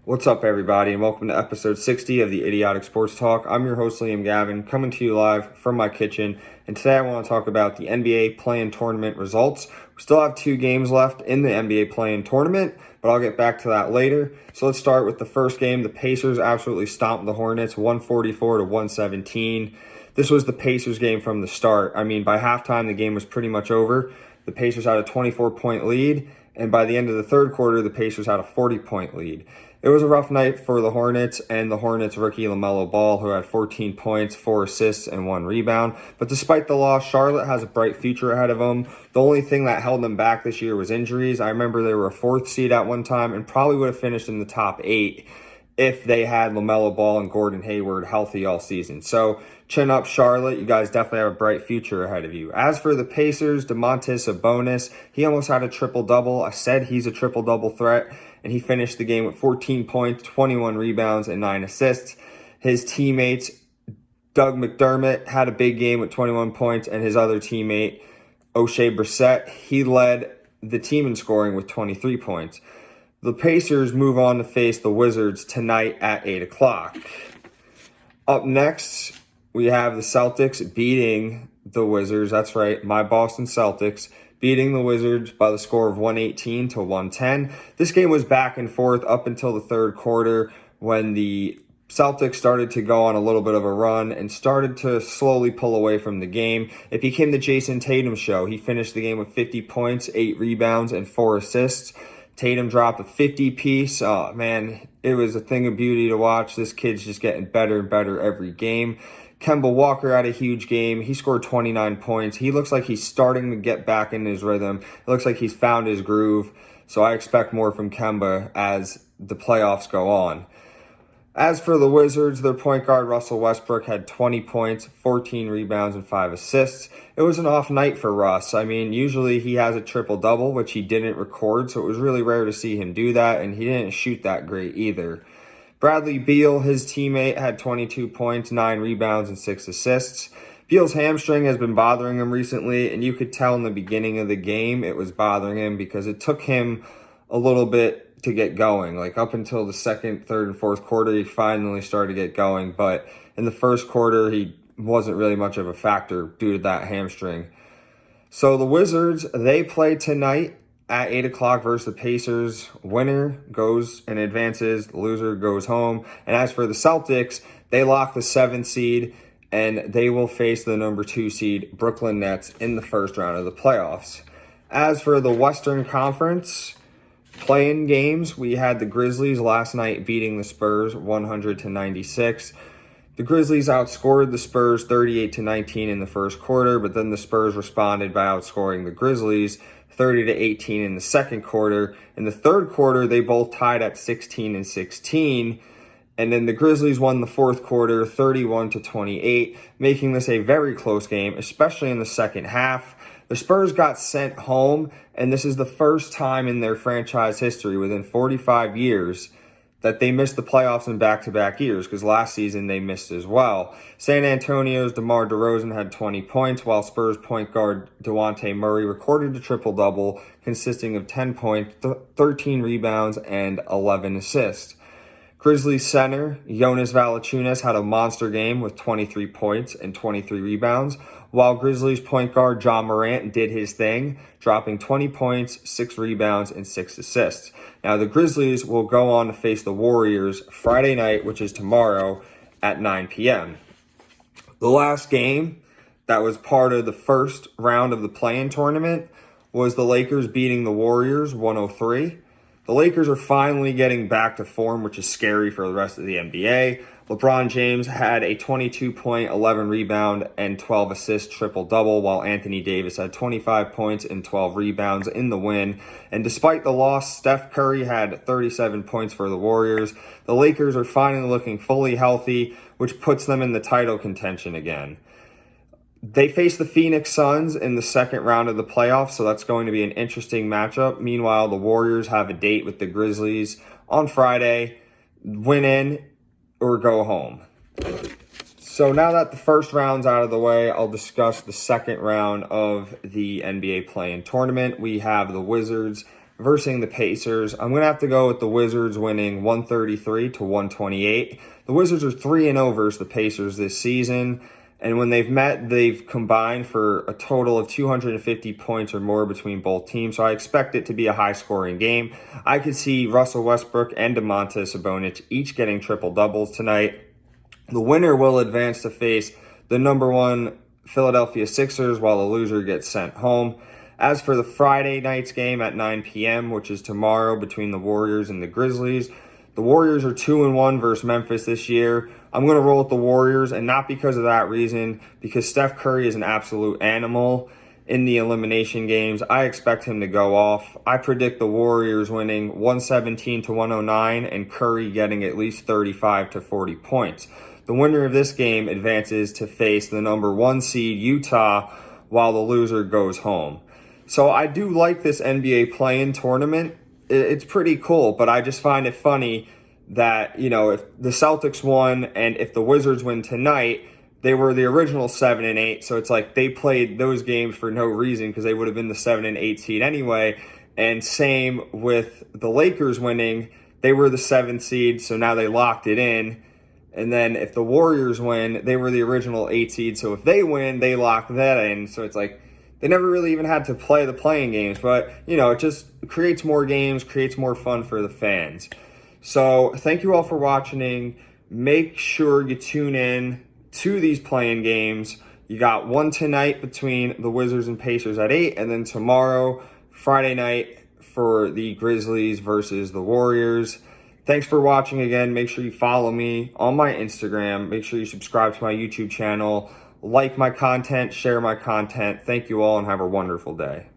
What's up, everybody, and welcome to episode 60 of the Idiotic Sports Talk. I'm your host, Liam Gavin, coming to you live from my kitchen, and today I want to talk about the NBA play-in tournament results. We still have 2 games left in the NBA play-in tournament, but I'll get back to that later. So let's start with the first game. The Pacers absolutely stomped the Hornets, 144 to 117. This was the Pacers game from the start. I mean, by halftime, the game was pretty much over. The Pacers had a 24-point lead, and by the end of the third quarter, the Pacers had a 40-point lead. It was a rough night for the Hornets and the Hornets rookie LaMelo Ball, who had 14 points, 4 assists, and 1 rebound. But despite the loss, Charlotte has a bright future ahead of them. The only thing that held them back this year was injuries. I remember they were a 4th seed at one time and probably would have finished in the top 8 if they had LaMelo Ball and Gordon Hayward healthy all season. So chin up, Charlotte. You guys definitely have a bright future ahead of you. As for the Pacers, Domantas Sabonis, he almost had a triple-double. I said he's a triple-double threat, and he finished the game with 14 points, 21 rebounds, and 9 assists. His teammates, Doug McDermott, had a big game with 21 points, and his other teammate, O'Shea Brissett, he led the team in scoring with 23 points. The Pacers move on to face the Wizards tonight at 8 o'clock. Up next, we have the Celtics beating the Wizards. That's right, my Boston Celtics beating the Wizards by the score of 118 to 110. This game was back and forth up until the third quarter when the Celtics started to go on a little bit of a run and started to slowly pull away from the game. It became the Jason Tatum show. He finished the game with 50 points, 8 rebounds, and 4 assists. Tatum dropped a 50-piece. Oh, man, it was a thing of beauty to watch. This kid's just getting better and better every game. Kemba Walker had a huge game. He scored 29 points. He looks like he's starting to get back in his rhythm. It looks like he's found his groove. So I expect more from Kemba as the playoffs go on. As for the Wizards, their point guard Russell Westbrook had 20 points, 14 rebounds, and 5 assists. It was an off night for Russ. I mean, usually he has a triple-double, which he didn't record, so it was really rare to see him do that, and he didn't shoot that great either. Bradley Beal, his teammate, had 22 points, 9 rebounds, and 6 assists. Beal's hamstring has been bothering him recently, and you could tell in the beginning of the game it was bothering him because it took him a little bit to get going. Like up until the second, third, and fourth quarter, he finally started to get going. But in the first quarter, he wasn't really much of a factor due to that hamstring. So the Wizards, they play tonight at 8 o'clock versus the Pacers. Winner goes and advances, loser goes home. And as for the Celtics, they lock the 7th seed, and they will face the number 2 seed, Brooklyn Nets, in the first round of the playoffs. As for the Western Conference play-in games, we had the Grizzlies last night beating the Spurs 100 to 96. The Grizzlies outscored the Spurs 38 to 19 in the first quarter, but then the Spurs responded by outscoring the Grizzlies 30 to 18 in the second quarter. In the third quarter, they both tied at 16 and 16. And then the Grizzlies won the fourth quarter 31 to 28, making this a very close game, especially in the second half. The Spurs got sent home, and this is the first time in their franchise history within 45 years that they missed the playoffs in back-to-back years, because last season they missed as well. San Antonio's DeMar DeRozan had 20 points, while Spurs point guard DeJounte Murray recorded a triple-double consisting of 10 points, 13 rebounds, and 11 assists. Grizzlies center Jonas Valanciunas had a monster game with 23 points and 23 rebounds, while Grizzlies point guard Ja Morant did his thing, dropping 20 points, 6 rebounds, and 6 assists. Now, the Grizzlies will go on to face the Warriors Friday night, which is tomorrow, at 9 p.m. The last game that was part of the first round of the play-in tournament was the Lakers beating the Warriors 103. The Lakers are finally getting back to form, which is scary for the rest of the NBA. LeBron James had a 22-point, 11 rebound, and 12 assist triple-double, while Anthony Davis had 25 points and 12 rebounds in the win. And despite the loss, Steph Curry had 37 points for the Warriors. The Lakers are finally looking fully healthy, which puts them in the title contention again. They face the Phoenix Suns in the second round of the playoffs, so that's going to be an interesting matchup. Meanwhile, the Warriors have a date with the Grizzlies on Friday. Win in or go home. So now that the first round's out of the way, I'll discuss the second round of the NBA play-in tournament. We have the Wizards versus the Pacers. I'm going to have to go with the Wizards winning 133-128. The Wizards are 3-0 versus the Pacers this season. And when they've met, they've combined for a total of 250 points or more between both teams. So I expect it to be a high-scoring game. I could see Russell Westbrook and Domantas Sabonis each getting triple-doubles tonight. The winner will advance to face the number one Philadelphia Sixers, while the loser gets sent home. As for the Friday night's game at 9 p.m., which is tomorrow between the Warriors and the Grizzlies, the Warriors are 2-1 versus Memphis this year. I'm going to roll with the Warriors, and not because of that reason, because Steph Curry is an absolute animal in the elimination games. I expect him to go off. I predict the Warriors winning 117-109 and Curry getting at least 35 to 40 points. The winner of this game advances to face the number 1 seed Utah, while the loser goes home. So I do like this NBA play-in tournament. It's pretty cool, but I just find it funny that, if the Celtics won and if the Wizards win tonight, they were the original 7 and 8. So it's like they played those games for no reason because they would have been the 7 and 8 seed anyway. And same with the Lakers winning. They were the 7th seed, so now they locked it in. And then if the Warriors win, they were the original 8 seed. So if they win, they lock that in. So it's like they never really even had to play the playing games. But, it just creates more games, creates more fun for the fans. So thank you all for watching. Make sure you tune in to these playing games. You got one tonight between the Wizards and Pacers at 8. And then tomorrow, Friday night, for the Grizzlies versus the Warriors. Thanks for watching again. Make sure you follow me on my Instagram. Make sure you subscribe to my YouTube channel. Like my content, share my content. Thank you all and have a wonderful day.